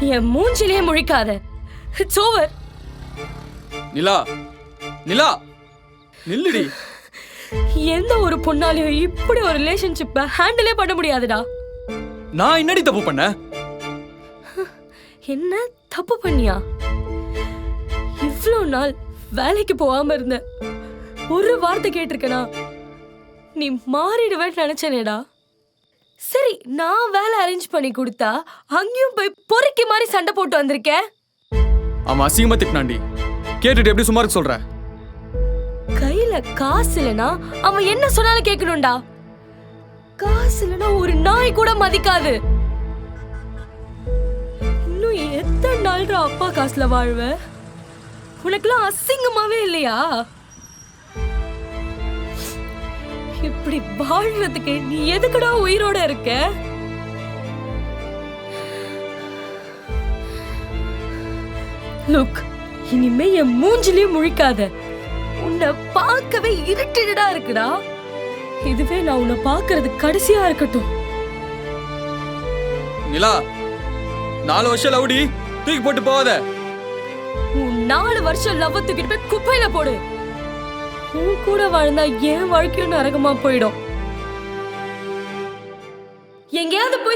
என் மூஞ்சிலே முழிக்காத. It's over. நிலா, நிலா, நில்லுடி. எந்த ஒரு பொண்ணாலையும் இப்படி ஒரு ரிலேஷன்ஷிப்பை ஹேண்டிலே பண்ண முடியாதுடா. நான் என்னடி தப்பு பண்ண? என்ன தப்பு பண்ணியா? இவ்வளோ நாள் வேலைக்கு போகாம இருந்த ஒரு வார்த்தை கேட்டிருக்கனா? நீ மாறிடுவேன்னு நினைச்சனேடா. சரி, நான் வேலை அரேஞ்ச் பண்ணி கொடுத்தா அங்கேயும் போய் பொறுக்கி மாதிரி சண்டை போட்டு வந்திருக்கேன். அவன் அசிங்கமா திட்டினாண்டி. கேட்டுட்டு எப்படி சும்மா இருக்க சொல்ற? கையில காசு இல்லனா அவன் என்ன சொன்னாலும் கேட்கணும்டா. காசு இல்லனா ஒரு நாய் கூட மதிக்காது. இன்னும் எத்தனை நாள்டா அப்பா காசுல வாழ்வ? உனக்குலாம் அசிங்கமாவே இல்லையா? இப்படி வாழ்றதுக்கு நீ எதுக்குடா உயிரோட இருக்க? லுக், இனிமே என் மூஞ்சிலே முழிக்காத. உன்னை பார்க்கவே இருட்டடா இருக்குடா. இதுவே நான் உன்னை பார்க்கறது கடைசியா இருக்கட்டும். நிலா, 4 வருஷம் லவுடி, தூக்கி போட்டு போகாத. உன் 4 வருஷம் லவ் தூக்கிட்டு போய் குப்பையில போடு. உன் கூட வாழ்ந்தா என் வாழ்க்கையும் நரகமா போயிடும். எங்கேயாவது போய்